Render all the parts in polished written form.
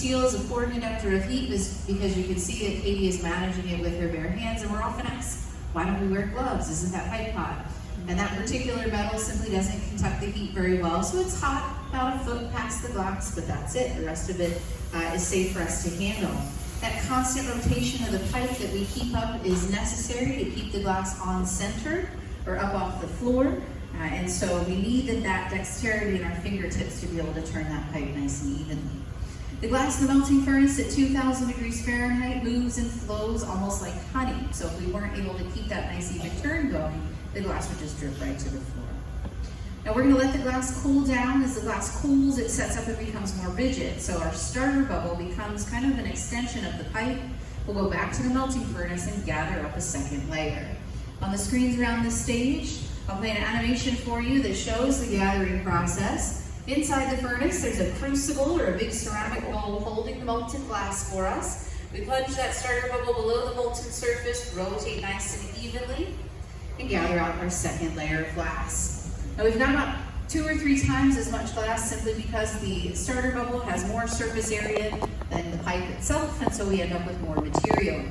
Seal is a poor conductor of heat is because you can see that Katie is managing it with her bare hands, and we're often asked, why don't we wear gloves? Isn't that pipe hot? And that particular metal simply doesn't conduct the heat very well, so it's hot about a foot past the glass, but that's it. The rest of it is safe for us to handle. That constant rotation of the pipe that we keep up is necessary to keep the glass on center or up off the floor, and so we need that dexterity in our fingertips to be able to turn that pipe nice and evenly. The glass in the melting furnace at 2,000 degrees Fahrenheit moves and flows almost like honey. So if we weren't able to keep that nice even turn going, the glass would just drip right to the floor. Now we're going to let the glass cool down. As the glass cools, it sets up and becomes more rigid. So our starter bubble becomes kind of an extension of the pipe. We'll go back to the melting furnace and gather up a second layer. On the screens around the stage, I'll play an animation for you that shows the gathering process. Inside the furnace, there's a crucible or a big ceramic bowl holding the molten glass for us. We plunge that starter bubble below the molten surface, rotate nice and evenly, and gather out our second layer of glass. Now we've got about 2 or 3 times as much glass simply because the starter bubble has more surface area than the pipe itself, and so we end up with more material.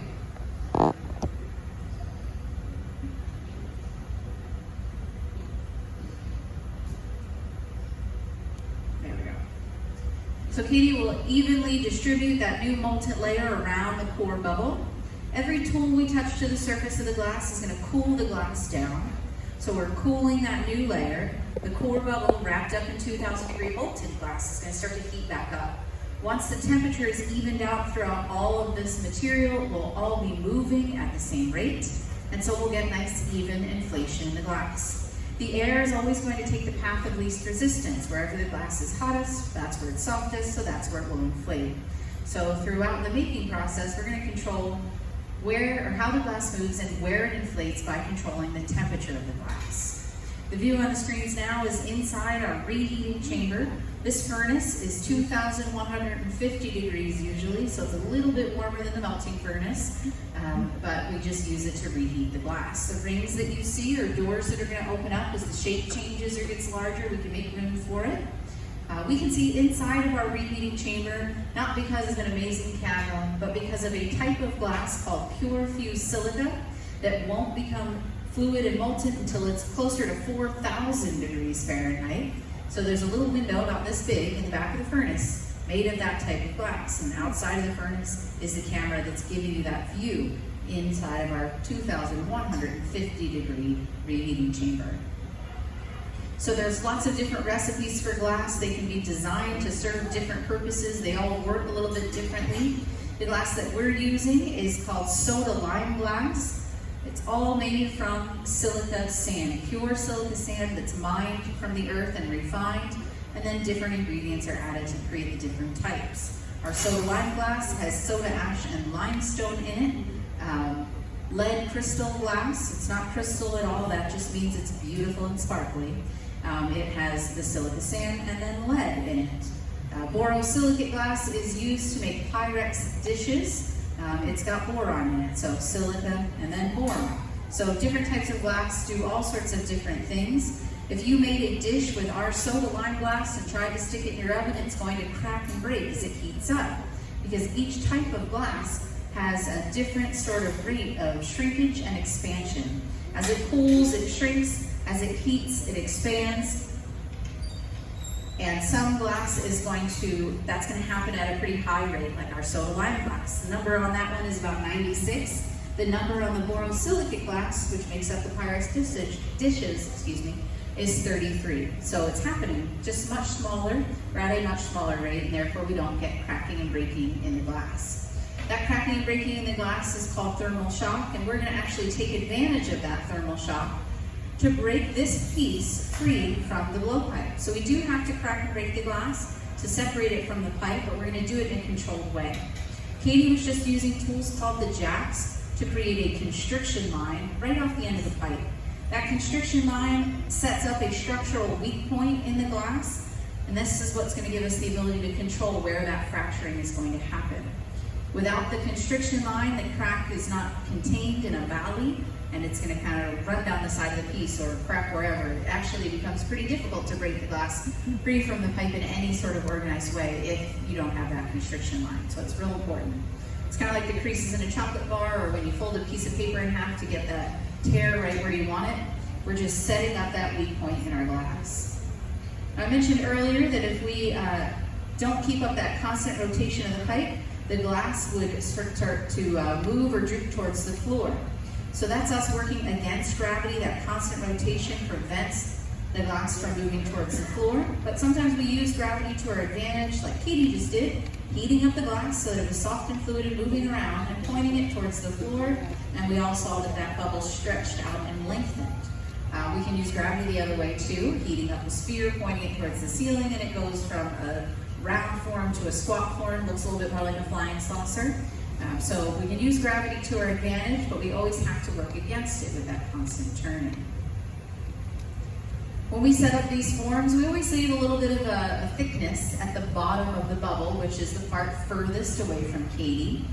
So Katie will evenly distribute that new molten layer around the core bubble. Every tool we touch to the surface of the glass is going to cool the glass down. So we're cooling that new layer. The core bubble wrapped up in 2,000 degree molten glass is going to start to heat back up. Once the temperature is evened out throughout all of this material, we'll all be moving at the same rate, and so we'll get nice even inflation in the glass. The air is always going to take the path of least resistance. Wherever the glass is hottest, that's where it's softest, so that's where it will inflate. So throughout the making process, we're going to control where or how the glass moves and where it inflates by controlling the temperature of the glass. The view on the screens now is inside our reheating chamber. This furnace is 2,150 degrees usually, so it's a little bit warmer than the melting furnace, but we just use it to reheat the glass. The rings that you see are doors that are going to open up as the shape changes or gets larger. We can make room for it. We can see inside of our reheating chamber, not because of an amazing camera, but because of a type of glass called pure fused silica that won't become fluid and molten until it's closer to 4,000 degrees Fahrenheit. So there's a little window about this big in the back of the furnace made of that type of glass. And outside of the furnace is the camera that's giving you that view inside of our 2,150 degree reheating chamber. So there's lots of different recipes for glass. They can be designed to serve different purposes. They all work a little bit differently. The glass that we're using is called soda lime glass. It's all made from silica sand, pure silica sand that's mined from the earth and refined, and then different ingredients are added to create the different types. Our soda lime glass has soda ash and limestone in it. Lead crystal glass, it's not crystal at all, that just means it's beautiful and sparkly. It has the silica sand and then lead in it. Borosilicate glass is used to make Pyrex dishes. It's got boron in it, so silica and then boron. So different types of glass do all sorts of different things. If you made a dish with our soda lime glass and tried to stick it in your oven, it's going to crack and break as it heats up, because each type of glass has a different sort of rate of shrinkage and expansion. As it cools, it shrinks. As it heats, it expands. And some glass is that's going to happen at a pretty high rate, like our soda lime glass. The number on that one is about 96. The number on the borosilicate glass, which makes up the Pyrex dishes, is 33. So it's happening just much smaller, or at a much smaller rate, and therefore we don't get cracking and breaking in the glass. That cracking and breaking in the glass is called thermal shock, and we're going to actually take advantage of that thermal shock to break this piece free from the blowpipe. So we do have to crack and break the glass to separate it from the pipe, but we're going to do it in a controlled way. Katie was just using tools called the jacks to create a constriction line right off the end of the pipe. That constriction line sets up a structural weak point in the glass, and this is what's going to give us the ability to control where that fracturing is going to happen. Without the constriction line, the crack is not contained in a valley, and it's going to kind of run down the side of the piece or crack wherever. It actually becomes pretty difficult to break the glass free from the pipe in any sort of organized way if you don't have that constriction line. So it's real important. It's kind of like the creases in a chocolate bar, or when you fold a piece of paper in half to get that tear right where you want it. We're just setting up that weak point in our glass. I mentioned earlier that if we don't keep up that constant rotation of the pipe, the glass would start to move or droop towards the floor. So that's us working against gravity. That constant rotation prevents the glass from moving towards the floor. But sometimes we use gravity to our advantage, like Katie just did, heating up the glass so that it was soft and fluid and moving around and pointing it towards the floor. And we all saw that that bubble stretched out and lengthened. We can use gravity the other way too, heating up a sphere, pointing it towards the ceiling, and it goes from a round form to a squat form, looks a little bit more like a flying saucer. So we can use gravity to our advantage, but we always have to work against it with that constant turning. When we set up these forms, we always leave a little bit of a thickness at the bottom of the bubble, which is the part furthest away from Katie.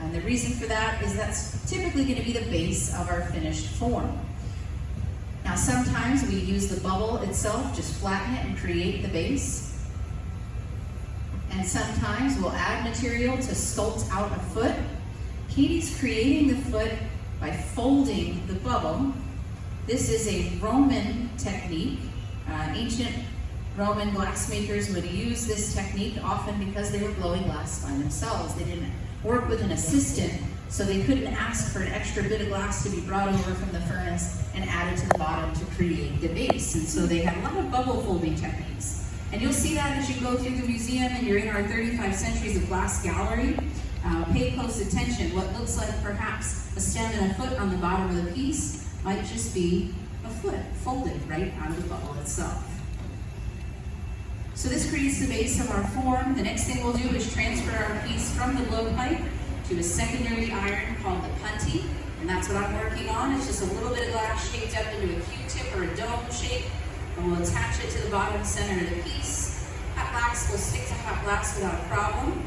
And the reason for that is that's typically going to be the base of our finished form. Now sometimes we use the bubble itself, just flatten it and create the base. And sometimes we'll add material to sculpt out a foot. Katie's creating the foot by folding the bubble. This is a Roman technique. Ancient Roman glassmakers would use this technique often because they were blowing glass by themselves. They didn't work with an assistant, so they couldn't ask for an extra bit of glass to be brought over from the furnace and added to the bottom to create the base. And so they had a lot of bubble folding techniques. And you'll see that as you go through the museum and you're in our 35 Centuries of Glass gallery. Pay close attention. What looks like perhaps a stem and a foot on the bottom of the piece might just be a foot folded right out of the bubble itself. So this creates the base of our form. The next thing we'll do is transfer our piece from the blowpipe to a secondary iron called the punty. And that's what I'm working on. It's just a little bit of glass shaped up into a Q-tip or a dome shape. And we'll attach it to the bottom center of the piece. Hot glass will stick to hot glass without a problem.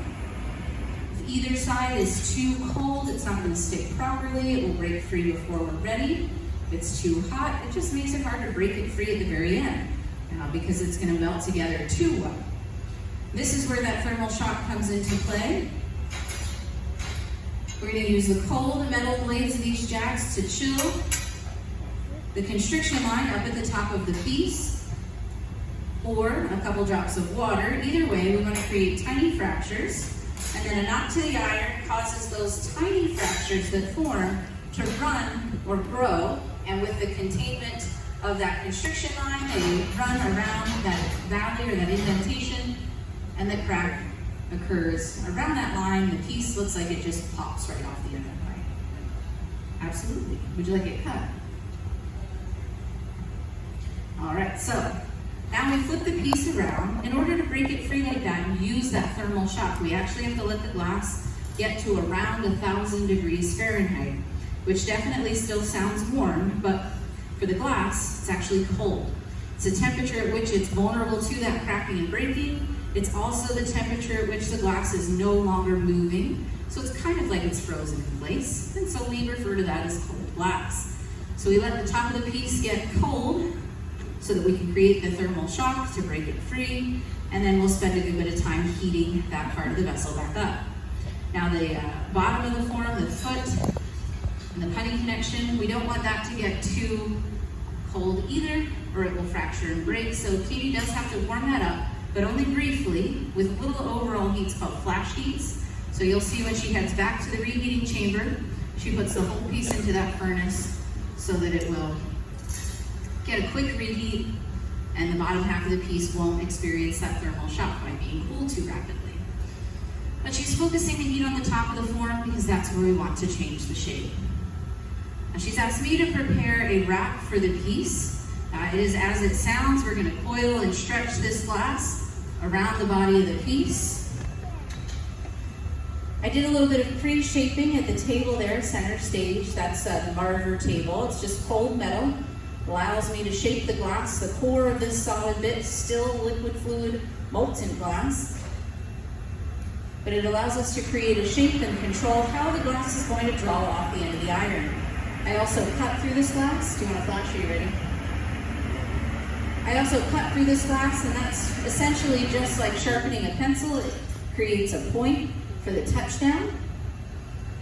If either side is too cold, it's not going to stick properly. It will break free before we're ready. If it's too hot, it just makes it hard to break it free at the very end because it's going to melt together too well. This is where that thermal shock comes into play. We're going to use the cold metal blades of these jacks to chill the constriction line up at the top of the piece, or a couple drops of water. Either way, we want to create tiny fractures, and then a knock to the iron causes those tiny fractures that form to run or grow, and with the containment of that constriction line, they run around that valley or that indentation, and the crack occurs around that line. The piece looks like it just pops right off the end of the pipe. Absolutely. Would you like it cut? All right, so now we flip the piece around. In order to break it free like that and use that thermal shock, we actually have to let the glass get to around 1,000 degrees Fahrenheit, which definitely still sounds warm, but for the glass, it's actually cold. It's a temperature at which it's vulnerable to that cracking and breaking. It's also the temperature at which the glass is no longer moving, so it's kind of like it's frozen in place, and so we refer to that as cold glass. So we let the top of the piece get cold, so that we can create the thermal shock to break it free, and then we'll spend a good bit of time heating that part of the vessel back up. Now the bottom of the form, the foot, and the punty connection, we don't want that to get too cold either, or it will fracture and break. So Katie does have to warm that up, but only briefly, with little overall heats called flash heats. So you'll see when she heads back to the reheating chamber, she puts the whole piece into that furnace so that it will get a quick reheat, and the bottom half of the piece won't experience that thermal shock by being cooled too rapidly. But she's focusing the heat on the top of the form because that's where we want to change the shape. Now she's asked me to prepare a wrap for the piece. It is as it sounds. We're going to coil and stretch this glass around the body of the piece. I did a little bit of pre-shaping at the table there, center stage. That's the Marver table. It's just cold metal. Allows me to shape the glass. The core of this solid bit is still liquid fluid molten glass, but it allows us to create a shape and control how the glass is going to draw off the end of the iron. I also cut through this glass. Do you want to flash? Are you ready? I also cut through this glass, and that's essentially just like sharpening a pencil. It creates a point for the touchdown.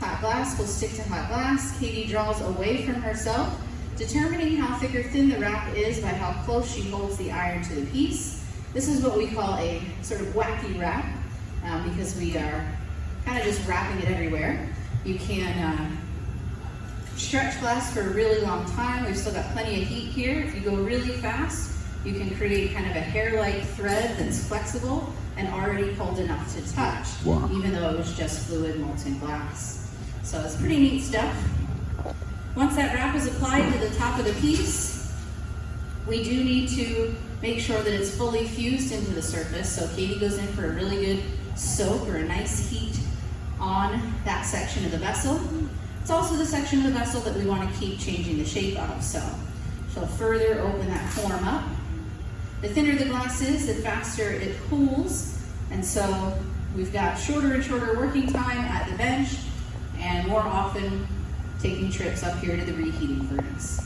Hot glass will stick to hot glass. Katie draws away from herself, determining how thick or thin the wrap is by how close she holds the iron to the piece. This is what we call a sort of wacky wrap, because we are kind of just wrapping it everywhere. You can stretch glass for a really long time. We've still got plenty of heat here. If you go really fast, you can create kind of a hair-like thread that's flexible and already cold enough to touch, wow, even though it was just fluid molten glass. So it's pretty neat stuff. Once that wrap is applied to the top of the piece, we do need to make sure that it's fully fused into the surface. So Katie goes in for a really good soak or a nice heat on that section of the vessel. It's also the section of the vessel that we want to keep changing the shape of. So she'll further open that form up. The thinner the glass is, the faster it cools. And so we've got shorter and shorter working time at the bench, and more often taking trips up here to the reheating furnace.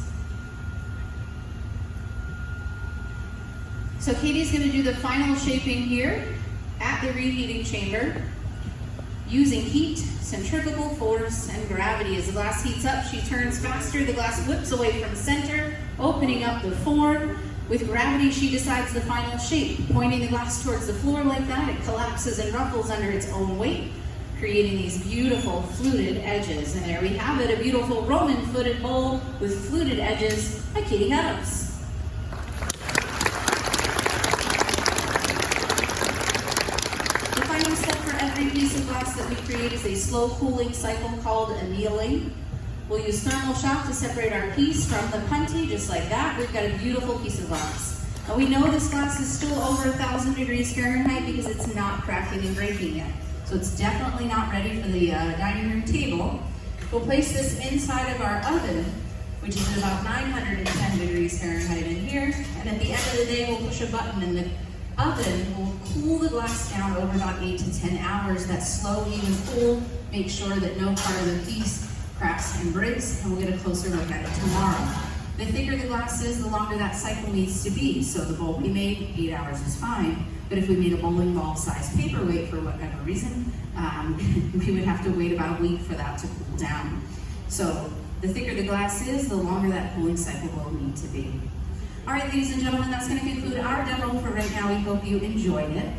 So Katie's going to do the final shaping here at the reheating chamber using heat, centrifugal force, and gravity. As the glass heats up, she turns faster. The glass whips away from center, opening up the form. With gravity, she decides the final shape. Pointing the glass towards the floor like that, it collapses and ruffles under its own weight, creating these beautiful fluted edges. And there we have it, a beautiful Roman footed bowl with fluted edges by Katie Adams. The final step for every piece of glass that we create is a slow cooling cycle called annealing. We'll use thermal shock to separate our piece from the punty, just like that. We've got a beautiful piece of glass. Now we know this glass is still over 1,000 degrees Fahrenheit because it's not cracking and breaking yet. So it's definitely not ready for the dining room table. We'll place this inside of our oven, which is about 910 degrees Fahrenheit in here. And at the end of the day, we'll push a button and the oven will cool the glass down over about 8 to 10 hours. That slow, even cool, make sure that no part of the piece cracks and breaks, and we'll get a closer look at it tomorrow. The thicker the glass is, the longer that cycle needs to be. So the bowl we made, 8 hours is fine. But if we made a bowling ball sized paperweight for whatever reason, we would have to wait about a week for that to cool down. So the thicker the glass is, the longer that cooling cycle will need to be. All right, ladies and gentlemen, that's going to conclude our demo for right now. We hope you enjoyed it.